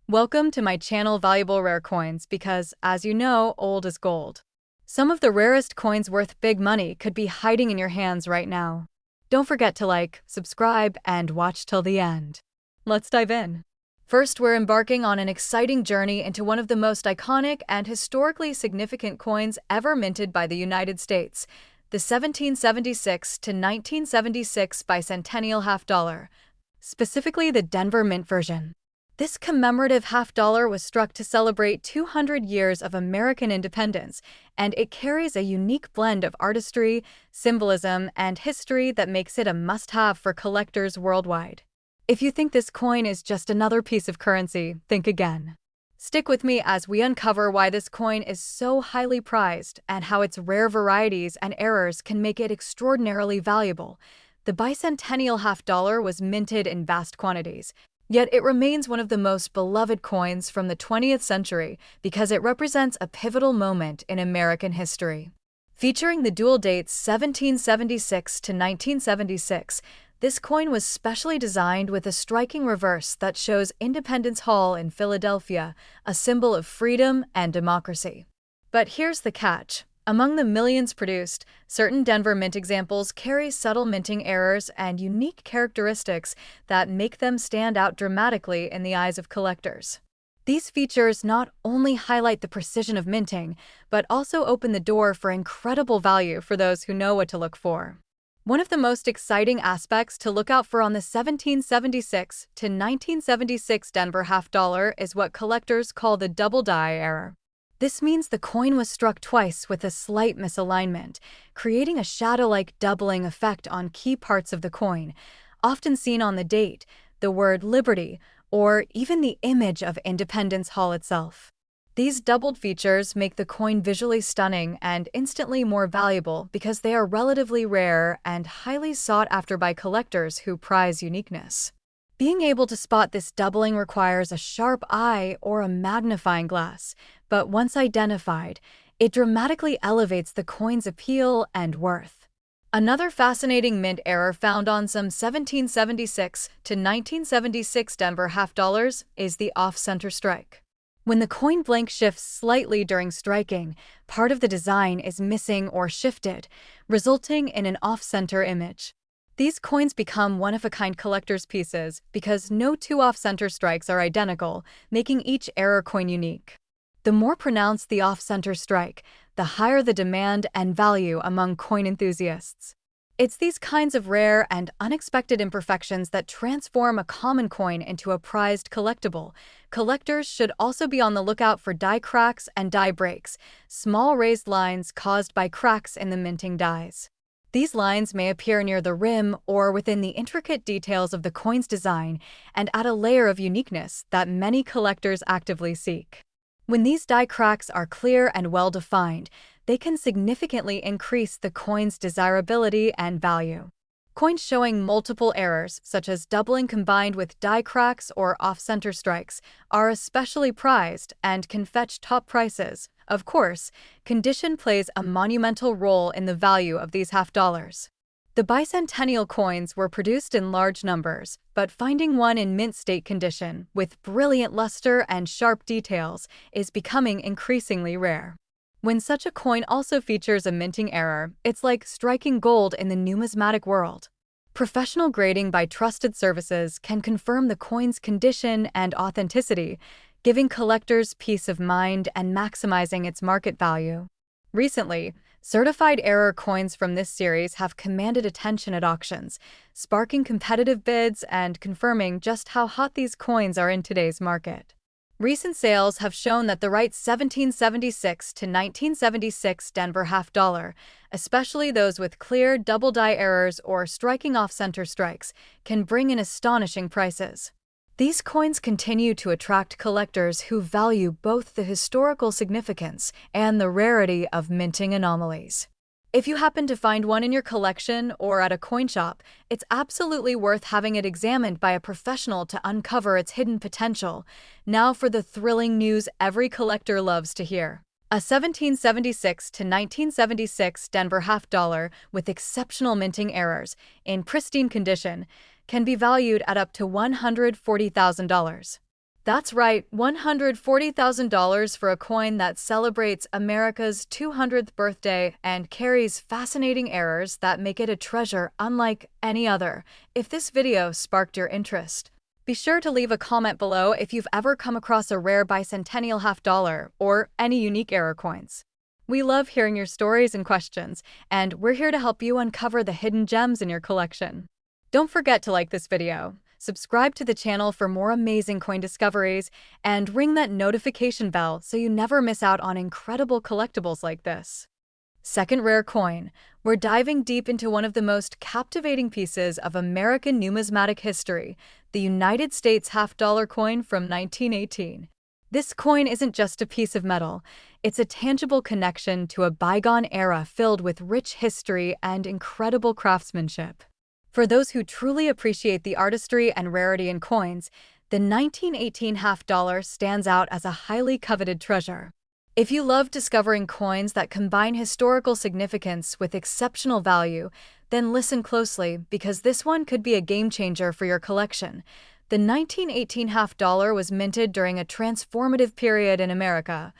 Welcome to my channel Valuable Rare Coins because, as you know, old is gold. Some of the rarest coins worth big money could be hiding in your hands right now. Don't forget to like, subscribe, and watch till the end. Let's dive in. First, we're embarking on an exciting journey into one of the most iconic and historically significant coins ever minted by the United States, the 1776 to 1976 bicentennial half dollar, specifically the Denver Mint version. This commemorative half-dollar was struck to celebrate 200 years of American independence, and it carries a unique blend of artistry, symbolism, and history that makes it a must-have for collectors worldwide. If you think this coin is just another piece of currency, think again. Stick with me as we uncover why this coin is so highly prized and how its rare varieties and errors can make it extraordinarily valuable. The bicentennial half-dollar was minted in vast quantities, yet it remains one of the most beloved coins from the 20th century because it represents a pivotal moment in American history. Featuring the dual dates 1776 to 1976, this coin was specially designed with a striking reverse that shows Independence Hall in Philadelphia, a symbol of freedom and democracy. But here's the catch. Among the millions produced, certain Denver Mint examples carry subtle minting errors and unique characteristics that make them stand out dramatically in the eyes of collectors. These features not only highlight the precision of minting, but also open the door for incredible value for those who know what to look for. One of the most exciting aspects to look out for on the 1776 to 1976 Denver half dollar is what collectors call the double die error. This means the coin was struck twice with a slight misalignment, creating a shadow-like doubling effect on key parts of the coin, often seen on the date, the word Liberty, or even the image of Independence Hall itself. These doubled features make the coin visually stunning and instantly more valuable because they are relatively rare and highly sought after by collectors who prize uniqueness. Being able to spot this doubling requires a sharp eye or a magnifying glass, but once identified, it dramatically elevates the coin's appeal and worth. Another fascinating mint error found on some 1776 to 1976 Denver half dollars is the off-center strike. When the coin blank shifts slightly during striking, part of the design is missing or shifted, resulting in an off-center image. These coins become one-of-a-kind collector's pieces because no two off-center strikes are identical, making each error coin unique. The more pronounced the off-center strike, the higher the demand and value among coin enthusiasts. It's these kinds of rare and unexpected imperfections that transform a common coin into a prized collectible. Collectors should also be on the lookout for die cracks and die breaks, small raised lines caused by cracks in the minting dies. These lines may appear near the rim or within the intricate details of the coin's design and add a layer of uniqueness that many collectors actively seek. When these die cracks are clear and well-defined, they can significantly increase the coin's desirability and value. Coins showing multiple errors, such as doubling combined with die cracks or off-center strikes, are especially prized and can fetch top prices. Of course, condition plays a monumental role in the value of these half dollars. The bicentennial coins were produced in large numbers, but finding one in mint state condition, with brilliant luster and sharp details, is becoming increasingly rare. When such a coin also features a minting error, it's like striking gold in the numismatic world. Professional grading by trusted services can confirm the coin's condition and authenticity, giving collectors peace of mind and maximizing its market value. Recently, certified error coins from this series have commanded attention at auctions, sparking competitive bids and confirming just how hot these coins are in today's market. Recent sales have shown that the right 1776 to 1976 Denver half dollar, especially those with clear double die errors or striking off-center strikes, can bring in astonishing prices. These coins continue to attract collectors who value both the historical significance and the rarity of minting anomalies. If you happen to find one in your collection or at a coin shop, it's absolutely worth having it examined by a professional to uncover its hidden potential. Now for the thrilling news every collector loves to hear. A 1776 to 1976 Denver half dollar with exceptional minting errors, in pristine condition, can be valued at up to $140,000. That's right, $140,000 for a coin that celebrates America's 200th birthday and carries fascinating errors that make it a treasure unlike any other. If this video sparked your interest, be sure to leave a comment below if you've ever come across a rare bicentennial half dollar or any unique error coins. We love hearing your stories and questions, and we're here to help you uncover the hidden gems in your collection. Don't forget to like this video, subscribe to the channel for more amazing coin discoveries, and ring that notification bell so you never miss out on incredible collectibles like this. Second rare coin, we're diving deep into one of the most captivating pieces of American numismatic history, the United States half-dollar coin from 1918. This coin isn't just a piece of metal, it's a tangible connection to a bygone era filled with rich history and incredible craftsmanship. For those who truly appreciate the artistry and rarity in coins, the 1918 half dollar stands out as a highly coveted treasure. If you love discovering coins that combine historical significance with exceptional value, then listen closely because this one could be a game changer for your collection. The 1918 half dollar was minted during a transformative period in America,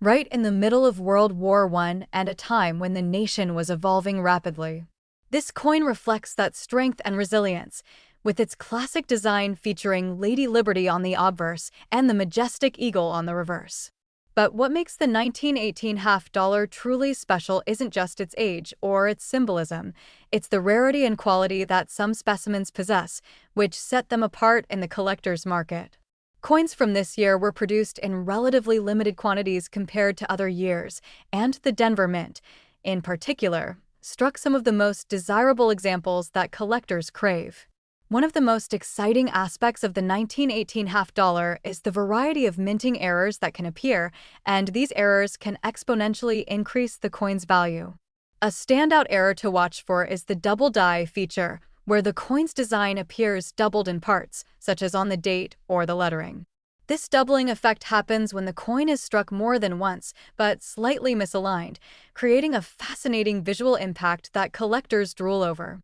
right in the middle of World War I and a time when the nation was evolving rapidly. This coin reflects that strength and resilience, with its classic design featuring Lady Liberty on the obverse and the majestic eagle on the reverse. But what makes the 1918 half dollar truly special isn't just its age or its symbolism, it's the rarity and quality that some specimens possess, which set them apart in the collector's market. Coins from this year were produced in relatively limited quantities compared to other years, and the Denver Mint, in particular, struck some of the most desirable examples that collectors crave. One of the most exciting aspects of the 1918 half dollar is the variety of minting errors that can appear, and these errors can exponentially increase the coin's value. A standout error to watch for is the double die feature, where the coin's design appears doubled in parts, such as on the date or the lettering. This doubling effect happens when the coin is struck more than once, but slightly misaligned, creating a fascinating visual impact that collectors drool over.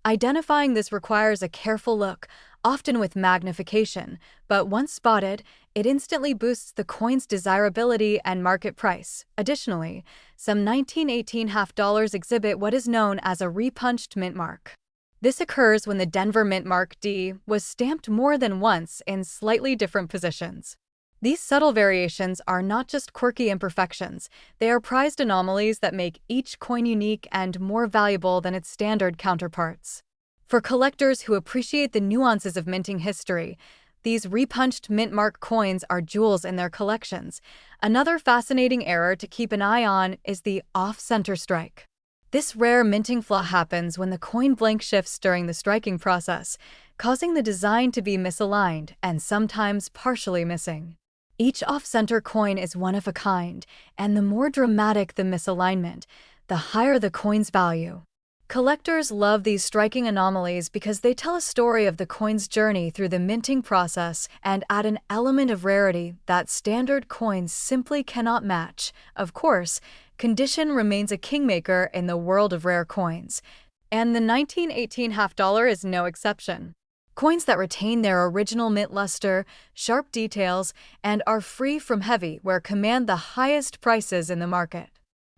Identifying this requires a careful look, often with magnification, but once spotted, it instantly boosts the coin's desirability and market price. Additionally, some 1918 half dollars exhibit what is known as a repunched mint mark. This occurs when the Denver Mint Mark D was stamped more than once in slightly different positions. These subtle variations are not just quirky imperfections, they are prized anomalies that make each coin unique and more valuable than its standard counterparts. For collectors who appreciate the nuances of minting history, these repunched mint mark coins are jewels in their collections. Another fascinating error to keep an eye on is the off-center strike. This rare minting flaw happens when the coin blank shifts during the striking process, causing the design to be misaligned and sometimes partially missing. Each off-center coin is one of a kind, and the more dramatic the misalignment, the higher the coin's value. Collectors love these striking anomalies because they tell a story of the coin's journey through the minting process and add an element of rarity that standard coins simply cannot match. Of course, condition remains a kingmaker in the world of rare coins, and the 1918 half dollar is no exception. Coins that retain their original mint luster, sharp details, and are free from heavy wear command the highest prices in the market.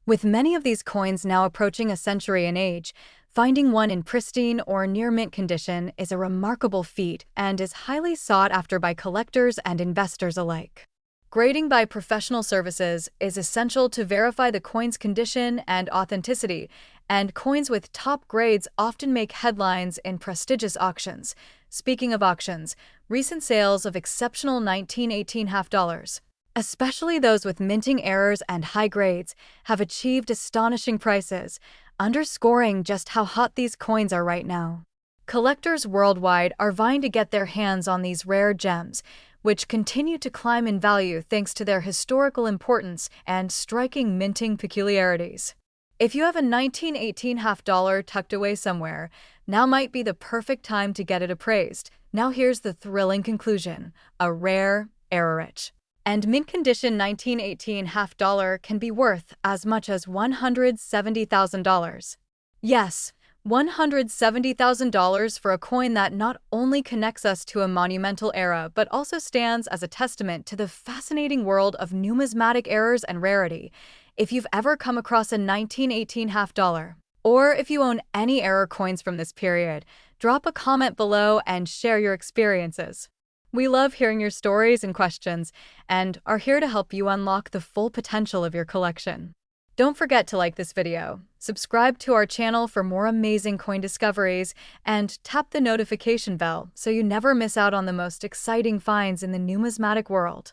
With many of these coins now approaching a century in age, finding one in pristine or near mint condition is a remarkable feat and is highly sought after by collectors and investors alike. Grading by professional services is essential to verify the coin's condition and authenticity, and coins with top grades often make headlines in prestigious auctions. Speaking of auctions, recent sales of exceptional 1918 half dollars, especially those with minting errors and high grades, have achieved astonishing prices, underscoring just how hot these coins are right now. Collectors worldwide are vying to get their hands on these rare gems, which continue to climb in value thanks to their historical importance and striking minting peculiarities. If you have a 1918 half dollar tucked away somewhere, now might be the perfect time to get it appraised. Now here's the thrilling conclusion: a rare, error-rich, and mint condition 1918 half dollar can be worth as much as $170,000. Yes, $170,000 for a coin that not only connects us to a monumental era but also stands as a testament to the fascinating world of numismatic errors and rarity. If you've ever come across a 1918 half dollar, or if you own any error coins from this period, drop a comment below and share your experiences. We love hearing your stories and questions, and are here to help you unlock the full potential of your collection. Don't forget to like this video, subscribe to our channel for more amazing coin discoveries, and tap the notification bell so you never miss out on the most exciting finds in the numismatic world.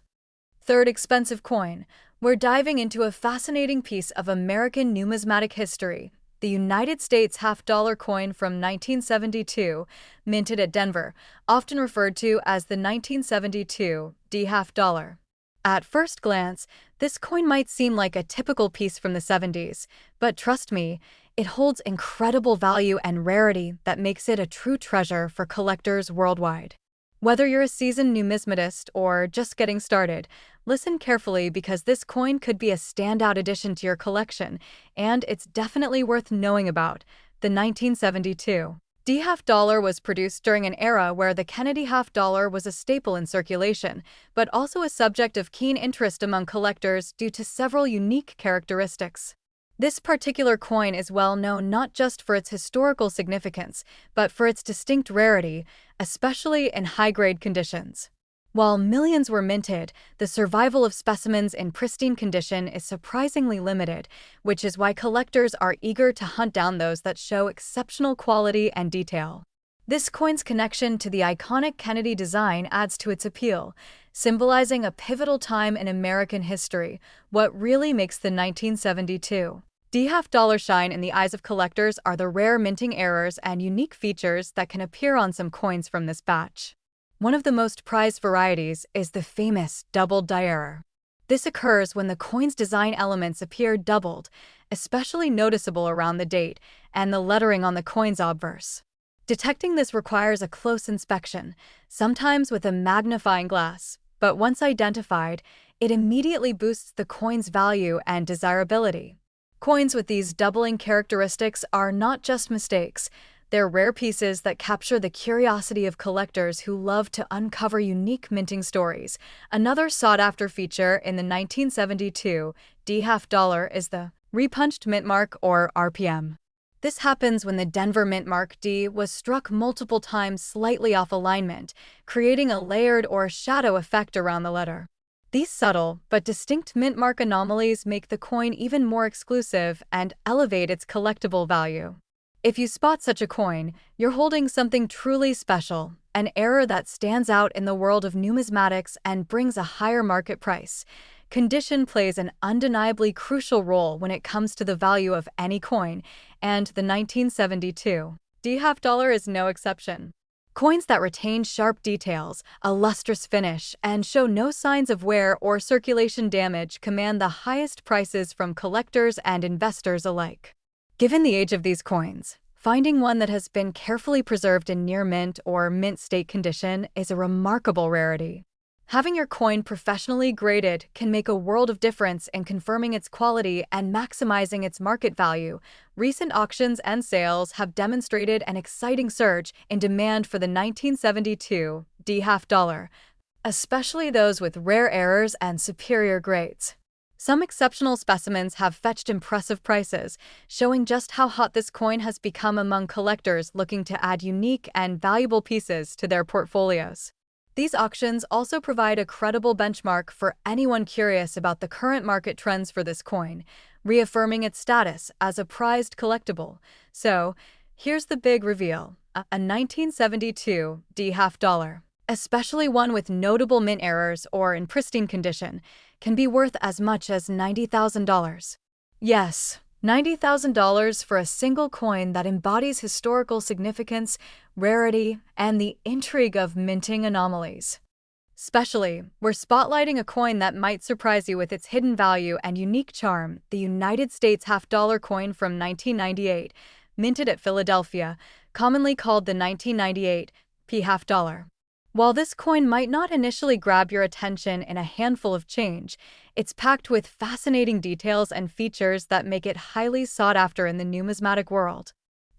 Third expensive coin. We're diving into a fascinating piece of American numismatic history, the United States half-dollar coin from 1972, minted at Denver, often referred to as the 1972 D half-dollar. At first glance, this coin might seem like a typical piece from the 70s, but trust me, it holds incredible value and rarity that makes it a true treasure for collectors worldwide. Whether you're a seasoned numismatist or just getting started, listen carefully because this coin could be a standout addition to your collection, and it's definitely worth knowing about. The 1972 D half-dollar was produced during an era where the Kennedy half-dollar was a staple in circulation, but also a subject of keen interest among collectors due to several unique characteristics. This particular coin is well known not just for its historical significance, but for its distinct rarity, especially in high-grade conditions. While millions were minted, the survival of specimens in pristine condition is surprisingly limited, which is why collectors are eager to hunt down those that show exceptional quality and detail. This coin's connection to the iconic Kennedy design adds to its appeal, symbolizing a pivotal time in American history. What really makes the 1972 D half-dollar shine in the eyes of collectors are the rare minting errors and unique features that can appear on some coins from this batch. One of the most prized varieties is the famous doubled die error. This occurs when the coin's design elements appear doubled, especially noticeable around the date and the lettering on the coin's obverse. Detecting this requires a close inspection, sometimes with a magnifying glass, but once identified, it immediately boosts the coin's value and desirability. Coins with these doubling characteristics are not just mistakes. They're rare pieces that capture the curiosity of collectors who love to uncover unique minting stories. Another sought-after feature in the 1972 D half-dollar is the repunched mint mark, or RPM. This happens when the Denver mint mark D was struck multiple times slightly off alignment, creating a layered or shadow effect around the letter. These subtle but distinct mint mark anomalies make the coin even more exclusive and elevate its collectible value. If you spot such a coin, you're holding something truly special, an error that stands out in the world of numismatics and brings a higher market price. Condition plays an undeniably crucial role when it comes to the value of any coin, and the 1972 D half-dollar is no exception. Coins that retain sharp details, a lustrous finish, and show no signs of wear or circulation damage command the highest prices from collectors and investors alike. Given the age of these coins, finding one that has been carefully preserved in near mint or mint state condition is a remarkable rarity. Having your coin professionally graded can make a world of difference in confirming its quality and maximizing its market value. Recent auctions and sales have demonstrated an exciting surge in demand for the 1972 D half-dollar, especially those with rare errors and superior grades. Some exceptional specimens have fetched impressive prices, showing just how hot this coin has become among collectors looking to add unique and valuable pieces to their portfolios. These auctions also provide a credible benchmark for anyone curious about the current market trends for this coin, reaffirming its status as a prized collectible. So, here's the big reveal: a 1972 D half-dollar, especially one with notable mint errors or in pristine condition, can be worth as much as $90,000. Yes, $90,000 for a single coin that embodies historical significance, rarity, and the intrigue of minting anomalies. Especially, we're spotlighting a coin that might surprise you with its hidden value and unique charm, the United States half-dollar coin from 1998, minted at Philadelphia, commonly called the 1998 P half-dollar. While this coin might not initially grab your attention in a handful of change, it's packed with fascinating details and features that make it highly sought after in the numismatic world.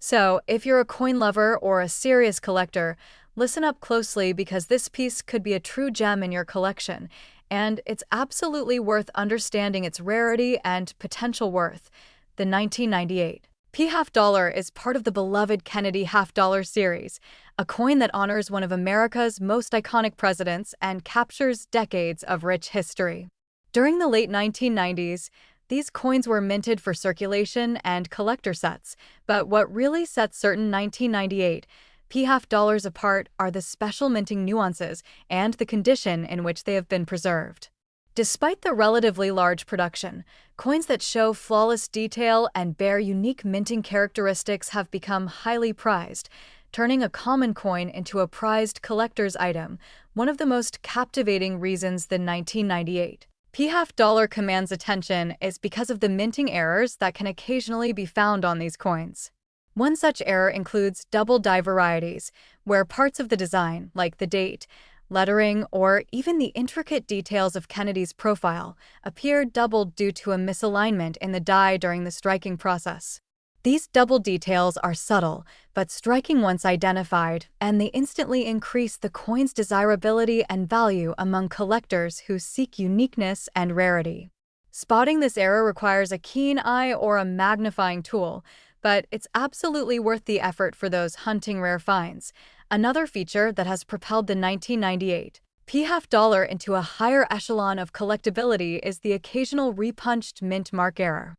So, if you're a coin lover or a serious collector, listen up closely because this piece could be a true gem in your collection, and it's absolutely worth understanding its rarity and potential worth. The 1998 P half dollar is part of the beloved Kennedy half dollar series, a coin that honors one of America's most iconic presidents and captures decades of rich history. During the late 1990s, these coins were minted for circulation and collector sets, but what really sets certain 1998 P half dollars apart are the special minting nuances and the condition in which they have been preserved. Despite the relatively large production, coins that show flawless detail and bear unique minting characteristics have become highly prized, turning a common coin into a prized collector's item, one of the most captivating reasons the 1998 P half dollar commands attention is because of the minting errors that can occasionally be found on these coins. One such error includes double die varieties, where parts of the design, like the date, lettering, or even the intricate details of Kennedy's profile, appear doubled due to a misalignment in the die during the striking process. These double details are subtle, but striking once identified, and they instantly increase the coin's desirability and value among collectors who seek uniqueness and rarity. Spotting this error requires a keen eye or a magnifying tool, but it's absolutely worth the effort for those hunting rare finds. Another feature that has propelled the 1998 P half dollar into a higher echelon of collectability is the occasional repunched mint mark error.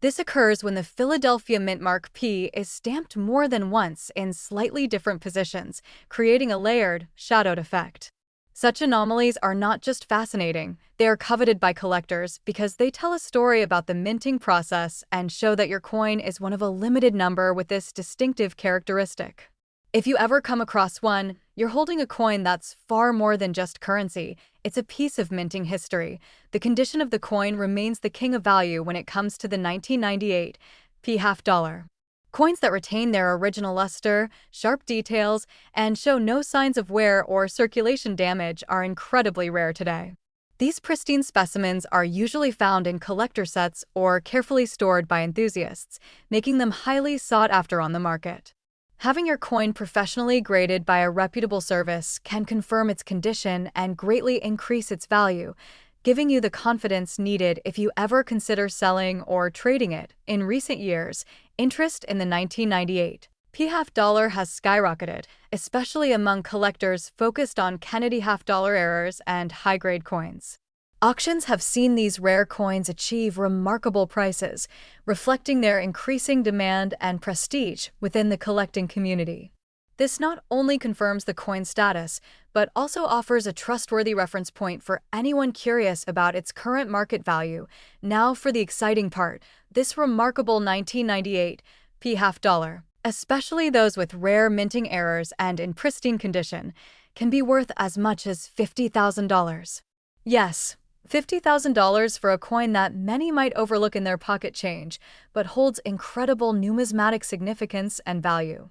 This occurs when the Philadelphia mint mark P is stamped more than once in slightly different positions, creating a layered, shadowed effect. Such anomalies are not just fascinating, they are coveted by collectors because they tell a story about the minting process and show that your coin is one of a limited number with this distinctive characteristic. If you ever come across one, you're holding a coin that's far more than just currency. It's a piece of minting history. The condition of the coin remains the king of value when it comes to the 1998 P half dollar. Coins that retain their original luster, sharp details, and show no signs of wear or circulation damage are incredibly rare today. These pristine specimens are usually found in collector sets or carefully stored by enthusiasts, making them highly sought after on the market. Having your coin professionally graded by a reputable service can confirm its condition and greatly increase its value, giving you the confidence needed if you ever consider selling or trading it. In recent years, interest in the 1998 P half dollar has skyrocketed, especially among collectors focused on Kennedy half dollar errors and high-grade coins. Auctions have seen these rare coins achieve remarkable prices, reflecting their increasing demand and prestige within the collecting community. This not only confirms the coin's status, but also offers a trustworthy reference point for anyone curious about its current market value. Now for the exciting part, this remarkable 1998 P half dollar, especially those with rare minting errors and in pristine condition, can be worth as much as $50,000. Yes, $50,000 for a coin that many might overlook in their pocket change, but holds incredible numismatic significance and value.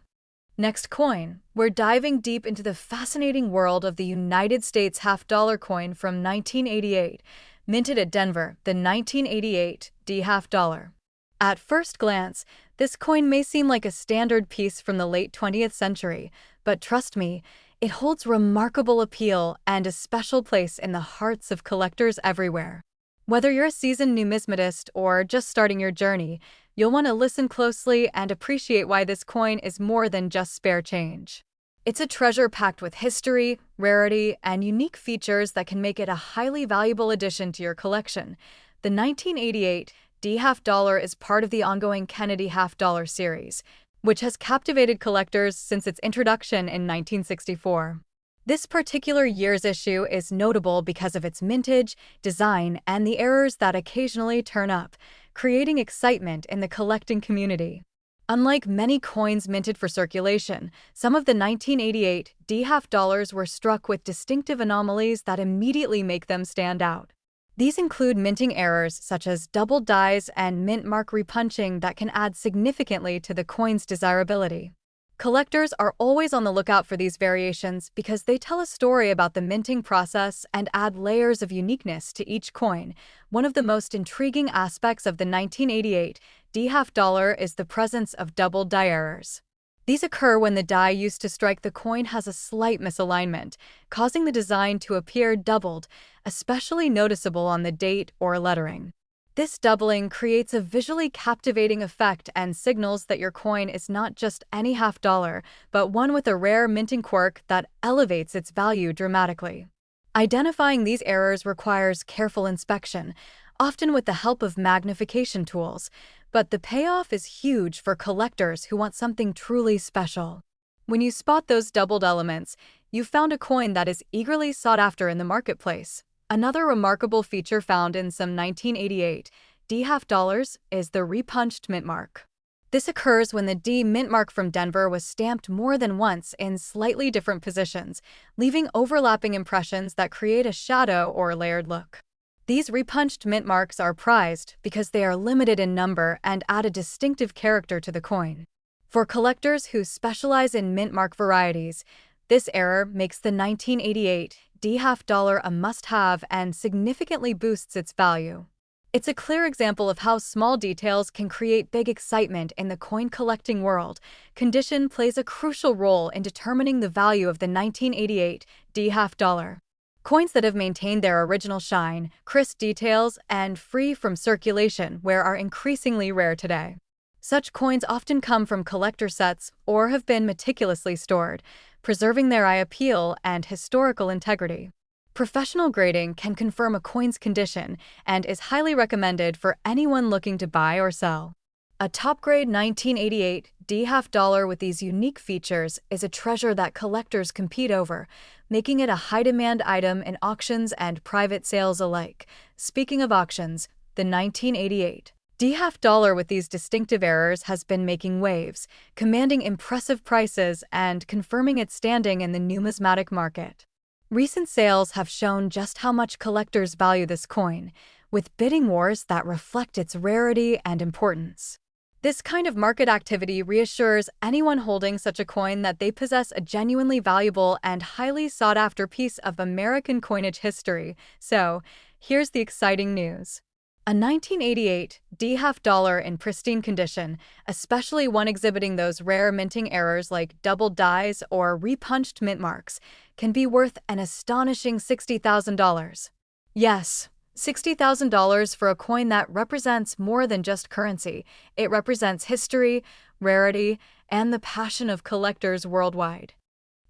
Next coin, we're diving deep into the fascinating world of the United States half-dollar coin from 1988, minted at Denver, the 1988 D half dollar. At first glance, this coin may seem like a standard piece from the late 20th century, but trust me, it holds remarkable appeal and a special place in the hearts of collectors everywhere. Whether you're a seasoned numismatist or just starting your journey, you'll want to listen closely and appreciate why this coin is more than just spare change. It's a treasure packed with history, rarity, and unique features that can make it a highly valuable addition to your collection. The 1988 D half dollar is part of the ongoing Kennedy half dollar series, which has captivated collectors since its introduction in 1964. This particular year's issue is notable because of its mintage, design, and the errors that occasionally turn up, creating excitement in the collecting community. Unlike many coins minted for circulation, some of the 1988 D half dollars were struck with distinctive anomalies that immediately make them stand out. These include minting errors such as double dies and mint mark repunching that can add significantly to the coin's desirability. Collectors are always on the lookout for these variations because they tell a story about the minting process and add layers of uniqueness to each coin. One of the most intriguing aspects of the 1988 D-half-dollar is the presence of double die errors. These occur when the die used to strike the coin has a slight misalignment, causing the design to appear doubled, especially noticeable on the date or lettering. This doubling creates a visually captivating effect and signals that your coin is not just any half-dollar, but one with a rare minting quirk that elevates its value dramatically. Identifying these errors requires careful inspection, often with the help of magnification tools, but the payoff is huge for collectors who want something truly special. When you spot those doubled elements, you've found a coin that is eagerly sought after in the marketplace. Another remarkable feature found in some 1988 D-half-dollars is the repunched mint mark. This occurs when the D mint mark from Denver was stamped more than once in slightly different positions, leaving overlapping impressions that create a shadow or layered look. These repunched mint marks are prized because they are limited in number and add a distinctive character to the coin. For collectors who specialize in mint mark varieties, this error makes the 1988 D-half-dollar a must-have and significantly boosts its value. It's a clear example of how small details can create big excitement in the coin collecting world. Condition plays a crucial role in determining the value of the 1988 D-half-dollar. Coins that have maintained their original shine, crisp details, and free from circulation wear are increasingly rare today. Such coins often come from collector sets or have been meticulously stored, preserving their eye appeal and historical integrity. Professional grading can confirm a coin's condition and is highly recommended for anyone looking to buy or sell. A top-grade 1988 D-half-dollar with these unique features is a treasure that collectors compete over, making it a high-demand item in auctions and private sales alike. Speaking of auctions, the 1988 D-half-dollar with these distinctive errors has been making waves, commanding impressive prices and confirming its standing in the numismatic market. Recent sales have shown just how much collectors value this coin, with bidding wars that reflect its rarity and importance. This kind of market activity reassures anyone holding such a coin that they possess a genuinely valuable and highly sought-after piece of American coinage history. So, here's the exciting news. A 1988 D-half-dollar in pristine condition, especially one exhibiting those rare minting errors like doubled dies or repunched mint marks, can be worth an astonishing $60,000. Yes, $60,000 for a coin that represents more than just currency. It represents history, rarity, and the passion of collectors worldwide.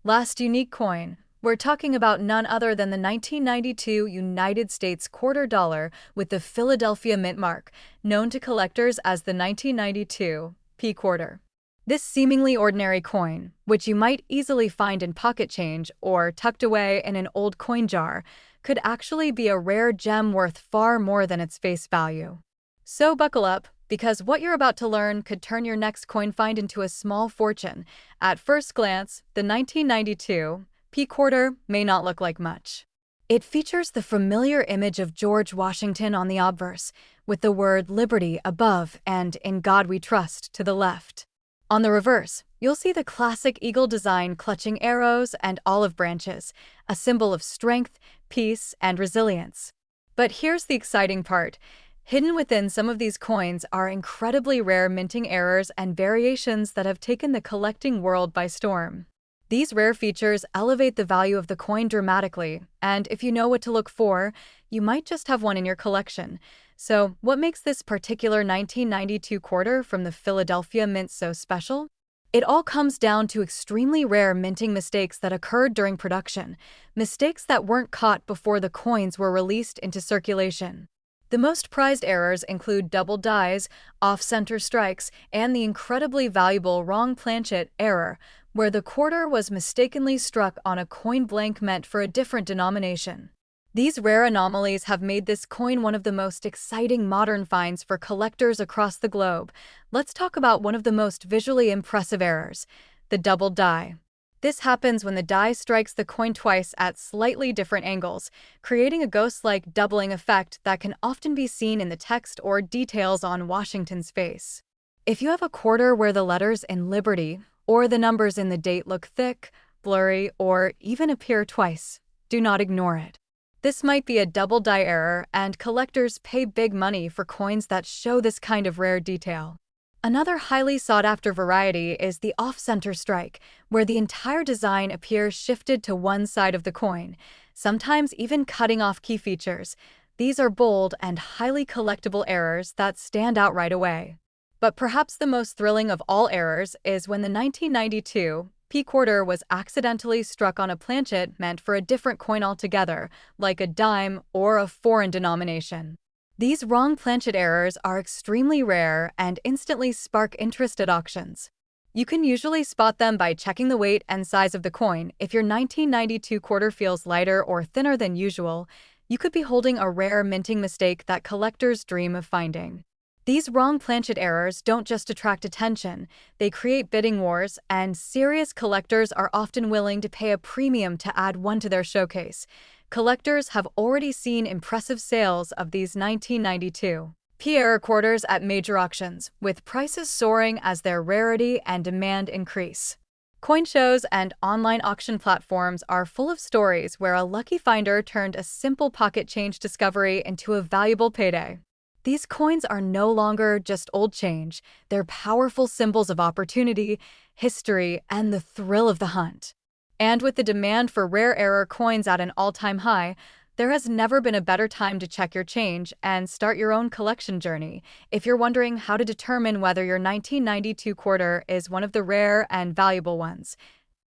Last unique coin. We're talking about none other than the 1992 United States quarter dollar with the Philadelphia mint mark, known to collectors as the 1992 P quarter. This seemingly ordinary coin, which you might easily find in pocket change or tucked away in an old coin jar, could actually be a rare gem worth far more than its face value. So buckle up, because what you're about to learn could turn your next coin find into a small fortune. At first glance, the 1992 P quarter may not look like much. It features the familiar image of George Washington on the obverse, with the word liberty above and in God we trust to the left. On the reverse, you'll see the classic eagle design clutching arrows and olive branches, a symbol of strength, peace, and resilience. But here's the exciting part. Hidden within some of these coins are incredibly rare minting errors and variations that have taken the collecting world by storm. These rare features elevate the value of the coin dramatically, and if you know what to look for, you might just have one in your collection. So, what makes this particular 1992 quarter from the Philadelphia Mint so special? It all comes down to extremely rare minting mistakes that occurred during production, mistakes that weren't caught before the coins were released into circulation. The most prized errors include double dies, off-center strikes, and the incredibly valuable wrong planchet error, where the quarter was mistakenly struck on a coin blank meant for a different denomination. These rare anomalies have made this coin one of the most exciting modern finds for collectors across the globe. Let's talk about one of the most visually impressive errors, the double die. This happens when the die strikes the coin twice at slightly different angles, creating a ghost-like doubling effect that can often be seen in the text or details on Washington's face. If you have a quarter where the letters in Liberty or the numbers in the date look thick, blurry, or even appear twice, do not ignore it. This might be a double die error, and collectors pay big money for coins that show this kind of rare detail. Another highly sought-after variety is the off-center strike, where the entire design appears shifted to one side of the coin, sometimes even cutting off key features. These are bold and highly collectible errors that stand out right away. But perhaps the most thrilling of all errors is when the 1992 P-quarter was accidentally struck on a planchet meant for a different coin altogether, like a dime or a foreign denomination. These wrong planchet errors are extremely rare and instantly spark interest at auctions. You can usually spot them by checking the weight and size of the coin. If your 1992 quarter feels lighter or thinner than usual, you could be holding a rare minting mistake that collectors dream of finding. These wrong planchet errors don't just attract attention, they create bidding wars, and serious collectors are often willing to pay a premium to add one to their showcase. Collectors have already seen impressive sales of these 1992 P-error quarters at major auctions, with prices soaring as their rarity and demand increase. Coin shows and online auction platforms are full of stories where a lucky finder turned a simple pocket change discovery into a valuable payday. These coins are no longer just old change, they're powerful symbols of opportunity, history, and the thrill of the hunt. And with the demand for rare error coins at an all-time high, there has never been a better time to check your change and start your own collection journey. If you're wondering how to determine whether your 1992 quarter is one of the rare and valuable ones,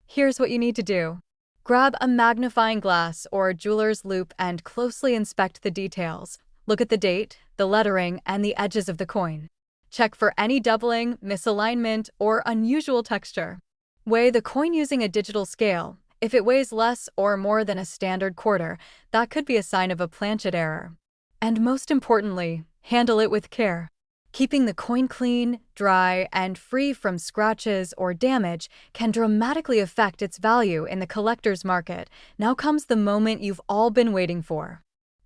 here's what you need to do. Grab a magnifying glass or jeweler's loupe and closely inspect the details. Look at the date, the lettering, and the edges of the coin. Check for any doubling, misalignment, or unusual texture. Weigh the coin using a digital scale. If it weighs less or more than a standard quarter, that could be a sign of a planchet error. And most importantly, handle it with care. Keeping the coin clean, dry, and free from scratches or damage can dramatically affect its value in the collector's market. Now comes the moment you've all been waiting for.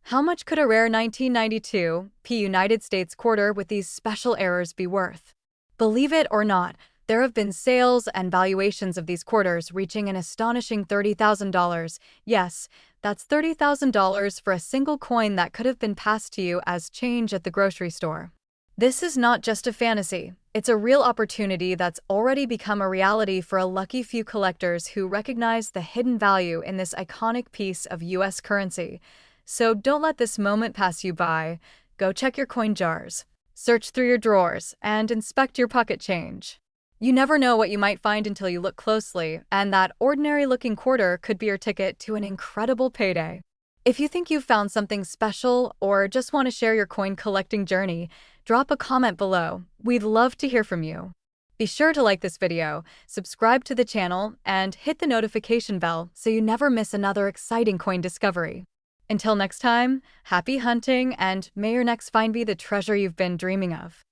How much could a rare 1992 P United States quarter with these special errors be worth? Believe it or not, there have been sales and valuations of these quarters reaching an astonishing $30,000. Yes, that's $30,000 for a single coin that could have been passed to you as change at the grocery store. This is not just a fantasy, it's a real opportunity that's already become a reality for a lucky few collectors who recognize the hidden value in this iconic piece of US currency. So don't let this moment pass you by. Go check your coin jars, search through your drawers, and inspect your pocket change. You never know what you might find until you look closely, and that ordinary-looking quarter could be your ticket to an incredible payday. If you think you've found something special or just want to share your coin collecting journey, drop a comment below. We'd love to hear from you. Be sure to like this video, subscribe to the channel, and hit the notification bell so you never miss another exciting coin discovery. Until next time, happy hunting, and may your next find be the treasure you've been dreaming of.